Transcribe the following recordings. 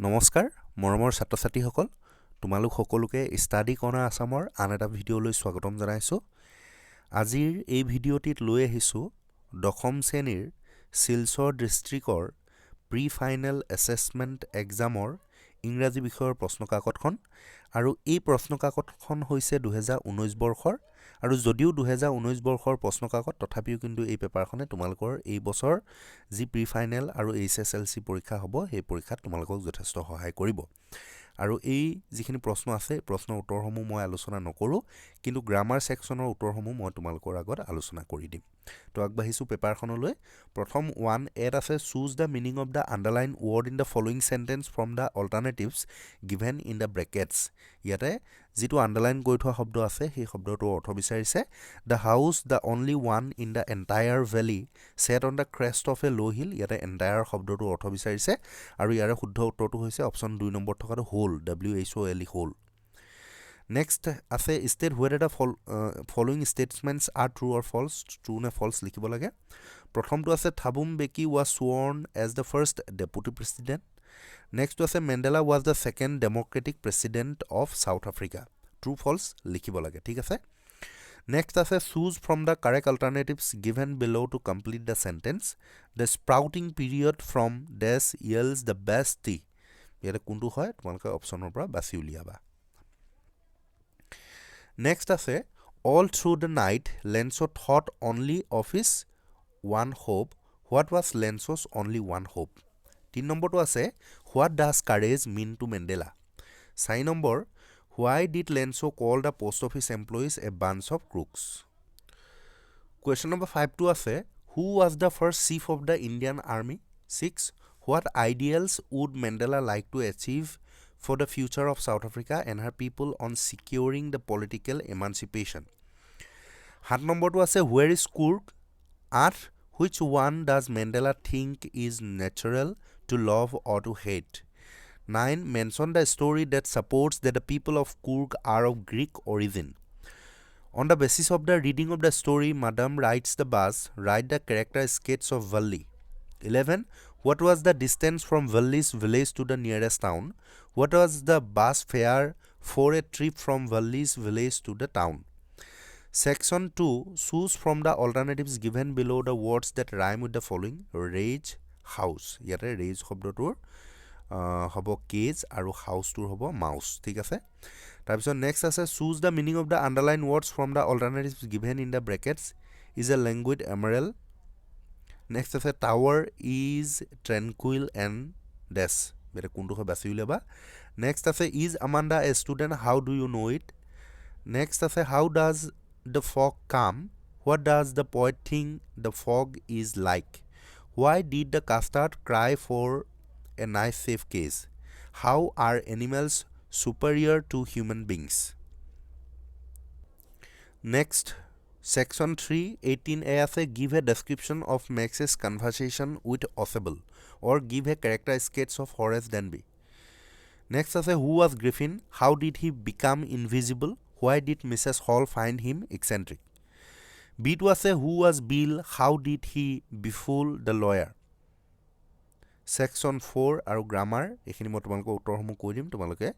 নমস্কাৰ মৰমৰ ছাত্ৰ-ছাত্ৰীসকল তোমালোক সকলোকে ষ্টাডি কৰ্ণাৰ আসামৰ আন এটা ভিডিঅ'লৈ স্বাগতম জনাইছো আজিৰ এই ভিডিঅ'টিত লৈ আহিছো দশম শ্ৰেণীৰ শিলচৰ ডিস্ট্ৰিক্টৰ প্ৰি ফাইনেল এছেছমেন্ট এক্সামৰ ইংৰাজী বিষয়ৰ প্ৰশ্নকাকতখন আৰু এই প্ৰশ্নকাকতখন হৈছে 2019 বৰ্ষৰ আৰু যদিও 2019 বৰ্ষৰ প্ৰশ্নকাকত তথাপিও কিন্তু এই পেপাৰখনে তোমালোকৰ এই বছৰ যি প্ৰি ফাইনেল আৰু HSLC পৰীক্ষা হ'ব সেই পৰীক্ষাত তোমালোকক যথেষ্ট সহায় কৰিব আৰু এই যিখিনি প্ৰশ্ন আছে প্ৰশ্নৰ উত্তৰসমূহ মই আলোচনা নকৰো কিন্তু গ্ৰামাৰ সেকশনৰ উত্তৰসমূহ মই তোমালোকৰ আগত আলোচনা কৰি দিম তো আগবাঢ়িছো পেপাৰখনলৈ প্ৰথম 1 এত আছে choose the meaning of the underlined word in the following sentence from the alternatives given in the brackets ইয়াতে যেটো আন্ডাৰলাইন কৰি থোৱা শব্দ আছে সেই শব্দটোৰ অৰ্থ বিচাৰিছে the house the only one in the entire valley set on the crest of a low hill ইয়াতে entire শব্দটোৰ অৰ্থ বিচাৰিছে আৰু ইয়াৰ শুদ্ধ উত্তৰটো হৈছে অপচন 2 নম্বৰ থকাটো whole WHOLE whole next আছে state whether the following statements are true or false true নে false লিখিব লাগে প্ৰথমটো আছে থাবুম বেকি was sworn as the first deputy president next to আছে Mandela was the second democratic president of South Africa true false লিখিব লাগে ঠিক আছে next আছে choose from the correct alternatives given below to complete the sentence the sprouting period from dash yields the best tea ইয়াতে কোনটো হয় তোমালোকে অপচনৰ পৰা বাছি উলিয়াবা next আছে all through the night Lenso thought only of his one hope what was Lenso's only one hope 3 নম্বৰটো আছে what does courage mean to Mandela 4 number why did Lenso call the post office employees a bunch of crooks question number 5 to আছে who was the first chief of the Indian army 6 what ideals would Mandela like to achieve for the future of South Africa and her people on securing the political emancipation 7 নম্বৰটো আছে where is Kurg 8 which one does Mandela think is natural to love or to hate 9 mention the story that supports that the people of Kurg are of Greek origin on the basis of the reading of the story madam writes the bus write the character sketch of Valli 11 what was the distance from Valli's village to the nearest town what was the bus fare for a trip from Valli's village to the town section 2 choose from the alternatives given below the words that rhyme with the following rage house ইয়াতে rage শব্দটোৰ হ'ব cage আৰু house টোৰ হ'ব mouse ঠিক আছে তাৰপিছত next আছে choose the meaning of the underlined words from the alternatives given in the brackets is a languid emerald next আছে tower is tranquil and dash বেৰে কোনটো হয় বাছি উলিয়াবা next আছে is Amanda a student how do you know it next আছে how does the fog come what does the poet think the fog is like why did the custard cry for a nice safe case how are animals superior to human beings next section 3 18a আছে give a description of Max's conversation with Osable or give a character sketch of Horace Denby next আছে who was Griffin how did he become invisible why did Mrs. Hall find him eccentric B to আছে who was Bill how did he befool the lawyer section 4 আৰু grammar এখিনি মই তোমালোকক উত্তৰসমূহ কৈ দিম তোমালোকে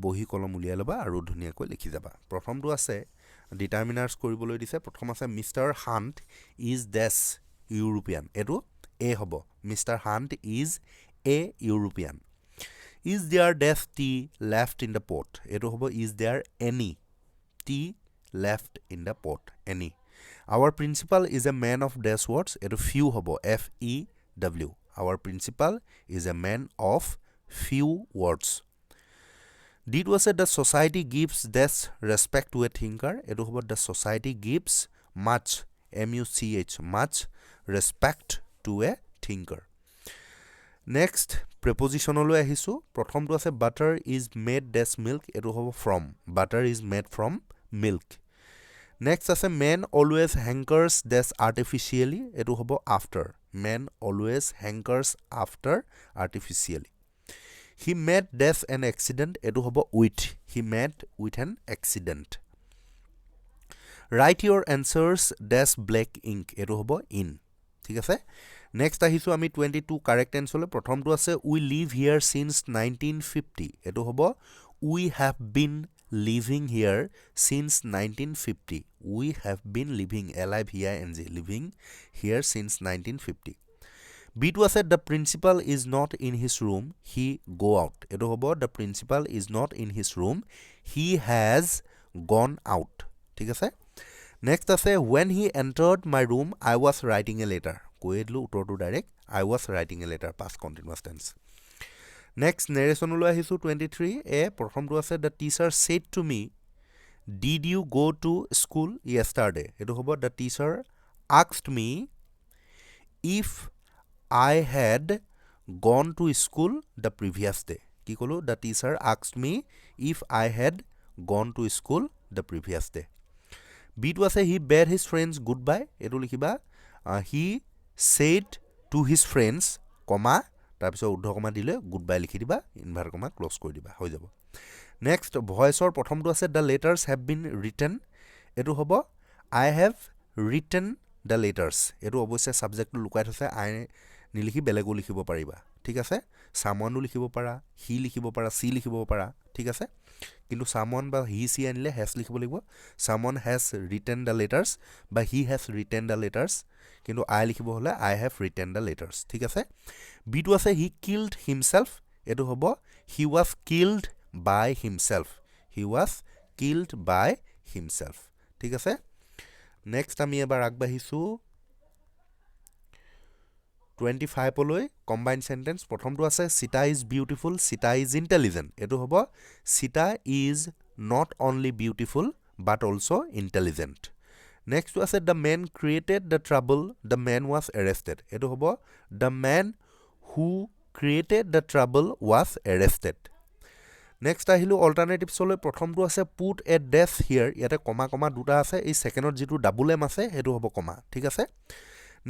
বহি কলম উলিয়াই লবা আৰু ধুনিয়াকৈ লিখি যাবা প্ৰথমটো আছে ডিটাৰমিনাৰ্স কৰিবলৈ দিছে প্ৰথম আছে mister Hunt is this European এটো এ হ'ব mister Hunt is a European is there this tea left in the pot এটো হ'ব is there any tea left in the pot any our principal is a man of this words এটো few হ'ব F E W our principal is a man of few words Did was it the society gives this respect to a thinker? It was the society gives much M-U-C-H much respect to a thinker. Next prepositional ahisu. Prothom to ase butter is made this milk. It was from butter is made from milk. Next ase man always hankers this artificially. It was after man always hankers after artificially. He met death an accident etu hobo with he met with an accident write your answers dash black ink etu hobo in ঠিক আছে next আহিছো আমি 22 correct এনসাৰলৈ প্ৰথমটো আছে we live here since 1950 এটো হ'ব we have been living here since 1950 we have been living LIVING living here since 1950 B2 আছে the principal is not in his room he go out এটো হ'ব the principal is not in his room he has gone out ঠিক আছে next আছে when he entered my room I was writing a letter কৈ দিলো উত্তৰটো direct I was writing a letter past continuous tense next নেৰেশ্যনলৈ আহিছো 23 এ প্ৰথমটো আছে the teacher said to me did you go to school yesterday এটো হ'ব the teacher asked me if I had gone to school the previous day কি কলো the teacher asked me if I had gone to school the previous day B2 আছে he bade his friends goodbye এটো লিখিবা he said to his friends কমা তাৰপিছত উদ্ধ কমা দিলে goodbye লিখি দিবা ইনভাৰ comma close কৰি দিবা হৈ যাব নেক্সট ভয়েসৰ প্ৰথমটো আছে the letters have been written এটো হ'ব I have written the letters এটো অৱশ্যে সাবজেক্টটো লুকাই থৈছে I নিলিখি বেলেগো লিখিব পাৰিবা ঠিক আছে someone লিখিব পাৰা he লিখিব পাৰা she লিখিব পাৰা ঠিক আছে কিন্তু someone বা he she আনিলে has লিখিব লাগিব someone has written the letters বা he has written the letters কিন্তু I লিখিব হলে I have written the letters ঠিক আছে B2 আছে he killed himself এটো হ'ব he was killed by himself he was killed by himself ঠিক আছে নেক্সট আমি এবাৰ আগবাঢ়িছো 25 লৈ কম্বাইন সেন্টেন্স প্ৰথমটো আছে Sita is beautiful Sita is intelligent এটো হ'ব Sita is not only beautiful but also intelligent next আছে the man created the trouble the man was arrested এটো হ'ব the man who created the trouble was arrested next আহিলো alternatives লৈ প্ৰথমটো আছে put a dash here ইয়াতে কমা কমা দুটা আছে এই সেকেন্ডত যেটো ডাবল এম আছে হেতু হ'ব কমা ঠিক আছে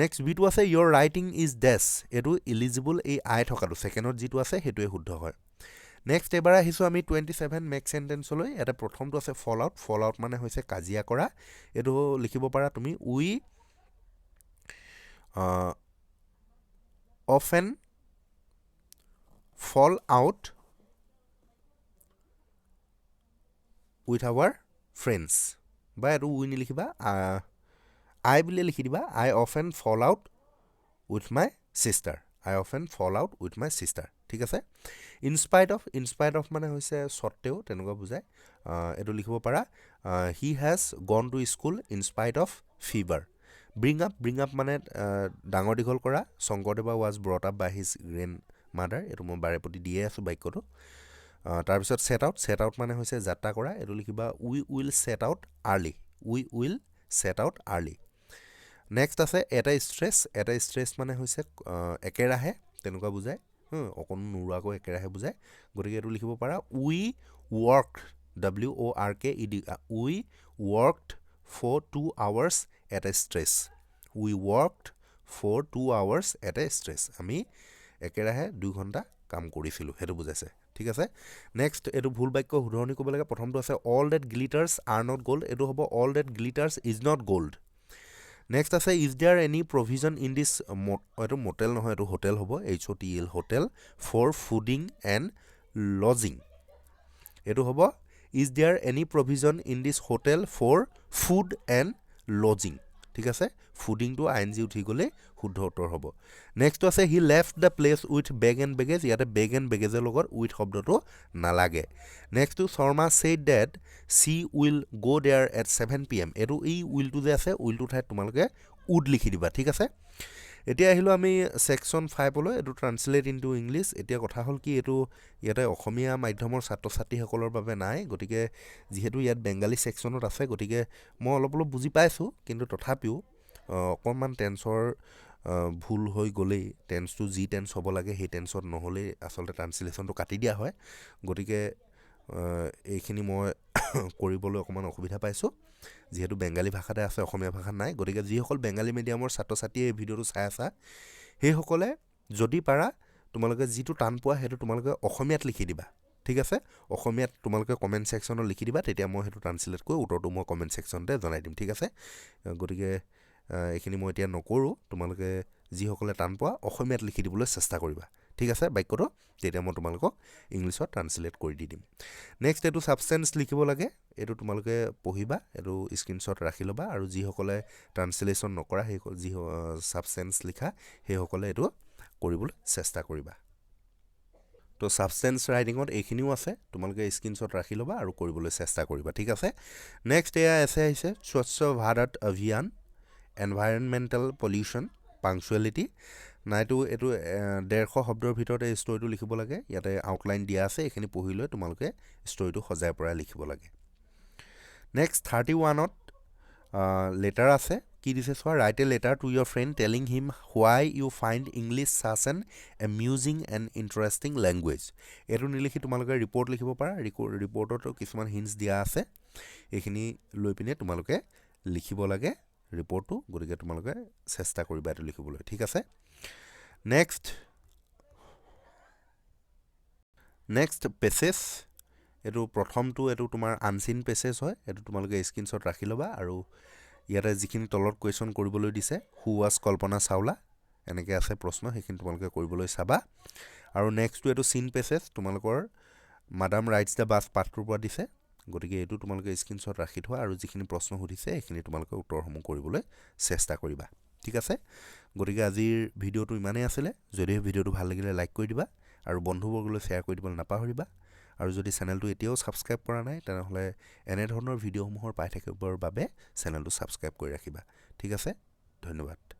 নেক্সট B2 আছে your writing is dash এটো eligible এই I থকাটো সেকেন্ডত যেটো আছে হেতুৱে শুদ্ধ হয় নেক্সট এবাৰ আহিছো আমি 27 মেক সেন্টেন্স লৈ এটা প্ৰথমটো আছে fall out মানে হৈছে কাজিয়া কৰা এটো লিখিব পাৰা তুমি we often fall out with our friends বা এটো we নিলিখিবা I বুলি লিখি দিবা I often fall out with my sister I often fall out with my sister ঠিক আছে in spite of মানে হৈছে সত্ত্বেও তেনেকুৱা বুজায় এটো লিখিব পাৰা he has gone to school in spite of fever bring up মানে ডাঙৰ দীঘল কৰা Sankardeva was brought up by his grandmother এটো মই বাৰে প্ৰতি দিয়ে আছো বাক্যটো তাৰ পিছত set out মানে হৈছে যাত্ৰা কৰা এটো লিখিবা we will set out early next আছে এটা স্ট্ৰেছ মানে হৈছে একেৰাহে তেনেকুৱা বুজায় অকন নুৰুৱাকৈ একেৰাহে বুজায় গতিকে এটো লিখিব পাৰা we worked we worked for 2 hours at a stretch we worked for 2 hours at a stretch আমি একেৰাহে 2 ঘণ্টা কাম কৰিছিলো হেতু বুজাইছে ঠিক আছে নেক্সট এটো ভুল বাক্য উদাহৰণ ক'ব লাগে প্ৰথমটো আছে all that glitters are not gold এটো হ'ব all that glitters is not gold next আছে is there any provision in this এটো motel নহয় এটো hotel হ'ব HOTEL hotel for fooding and lodging এটো হ'ব is there any provision in this hotel for food and lodging ঠিক আছে fooding two ING উঠি গলে শুদ্ধ উত্তৰ হ'ব নেক্সট আছে he left the place with bag and baggage ইয়াতে bag and baggage লগত with শব্দটো নালাগে next to Sharma said that she will go there at 7 pm এটো এই will টু যে আছে will টু ঠাইত তোমালোকে would লিখি দিবা ঠিক আছে এতিয়া আহিলো আমি সেকশন 5 লৈ এটো ট্ৰান্সলেট ইনটু ইংলিশ এতিয়া কথা হল কি এটো ইয়াতে অসমীয়া মাধ্যমৰ ছাত্ৰ ছাত্ৰীসকলৰ বাবে নাই গতিকে যেহেতু ইয়াত বেঙ্গালী সেকশনত আছে গতিকে মই অলপ বুজি পাইছো কিন্তু তথাপিও অকমান টেন্সৰ ভুল হৈ গলে টেন্সটো জি টেন্স হ'ব লাগে সেই টেন্সত নহলে আসলে ট্ৰান্সলেশনটো কাটি দিয়া হয় গতিকে এইখিনি মই কৰিবলৈ অকমান অসুবিধা পাইছো যেহেতু বেঙ্গালী ভাষাতে আছে অসমীয়া ভাষা নাই গতিকে যিসকল বেঙ্গালী মিডিয়ামৰ ছাত্ৰ ছাত্ৰীয়ে এই ভিডিওটো চাই আছে সেই সকলে যদি পাৰা তোমালোকে যেটো টান পোৱা হেতু তোমালোকে অসমীয়াত লিখি দিবা ঠিক আছে অসমীয়াত তোমালোকে কমেন্ট সেকশনত লিখি দিবা তেতিয়া মই হেতু ট্ৰান্সলেট কৰি উত্তৰটো মই কমেন্ট সেকশনতে জনাই দিম ঠিক আছে গতিকে এইখিনি মই এতিয়া নকৰোঁ তোমালোকে যিসকলে টান পোৱা অসমীয়াত লিখি দিবলৈ চেষ্টা কৰিবা ঠিক আছে বাক্যটো তেতিয়া মই তোমালোকক ইংলিছত ট্ৰান্সলেট কৰি দি দিম নেক্সট এইটো ছাবষ্টেন্স লিখিব লাগে এইটো তোমালোকে পঢ়িবা এইটো স্ক্ৰীনশ্বট ৰাখি ল'বা আৰু যিসকলে ট্ৰান্সলেশ্যন নকৰা সেই যি ছাবষ্টেন্স লিখা সেইসকলে এইটো কৰিবলৈ চেষ্টা কৰিবা তো ছাবষ্টেন্স ৰাইটিঙত এইখিনিও আছে তোমালোকে স্ক্ৰীনশ্বট ৰাখি ল'বা আৰু কৰিবলৈ চেষ্টা কৰিবা ঠিক আছে নেক্সট এয়া আহিছে স্বচ্ছ ভাৰত অভিযান এনভাইৰনমেণ্টেল পলিউশ্যন পাংচুৱেলিটি নাইটো এইটো 150 শব্দৰ ভিতৰত এই ষ্টৰিটো লিখিব লাগে ইয়াতে আউটলাইন দিয়া আছে এইখিনি পঢ়ি লৈ তোমালোকে ষ্টৰিটো সজাই পৰাই লিখিব লাগে নেক্সট 31ত লেটাৰ আছে কি দিছে চোৱা write a letter to your friend telling him why you find English such an amusing and interesting language এইটো নিলিখি তোমালোকে ৰিপৰ্ট লিখিব পাৰা ৰিপৰ্টতো কিছুমান হিণ্টছ দিয়া আছে এইখিনি লৈ পিনে তোমালোকে লিখিব লাগে ৰিপৰ্টটো গতিকে তোমালোকে চেষ্টা কৰিবা এইটো লিখিবলৈ ঠিক আছে নেক্সট পেছেজ এইটো প্ৰথমটো এইটো তোমাৰ আনচিন পেছেজ হয় এইটো তোমালোকে স্ক্ৰীনশ্বট ৰাখি ল'বা আৰু ইয়াতে যিখিনি তলত কুৱেশ্যন কৰিবলৈ দিছে হু ৱাজ কল্পনা চাওলা এনেকৈ আছে প্ৰশ্ন সেইখিনি তোমালোকে কৰিবলৈ চাবা আৰু নেক্সটটো এইটো চিন পেছেজ তোমালোকৰ মাডাম ৰাইটছ দ্য বাছ পাঠটোৰ পৰা দিছে গতিকে এইটো তোমালোকে স্ক্ৰীনশ্বট ৰাখি থোৱা আৰু যিখিনি প্ৰশ্ন সুধিছে সেইখিনি তোমালোকে উত্তৰসমূহ কৰিবলৈ চেষ্টা কৰিবা ঠিক আছে গতিকে আজিৰ ভিডিঅ'টো ইমানেই আছিলে যদিহে ভিডিঅ'টো ভাল লাগিলে লাইক কৰি দিবা আৰু বন্ধুবৰ্গলৈ শ্বেয়াৰ কৰি দিবলৈ নাপাহৰিবা আৰু যদি চেনেলটো এতিয়াও ছাবস্ক্ৰাইব কৰা নাই তেনেহ'লে এনেধৰণৰ ভিডিঅ'সমূহৰ পাই থাকিবৰ বাবে চেনেলটো ছাবস্ক্ৰাইব কৰি ৰাখিবা ঠিক আছে ধন্যবাদ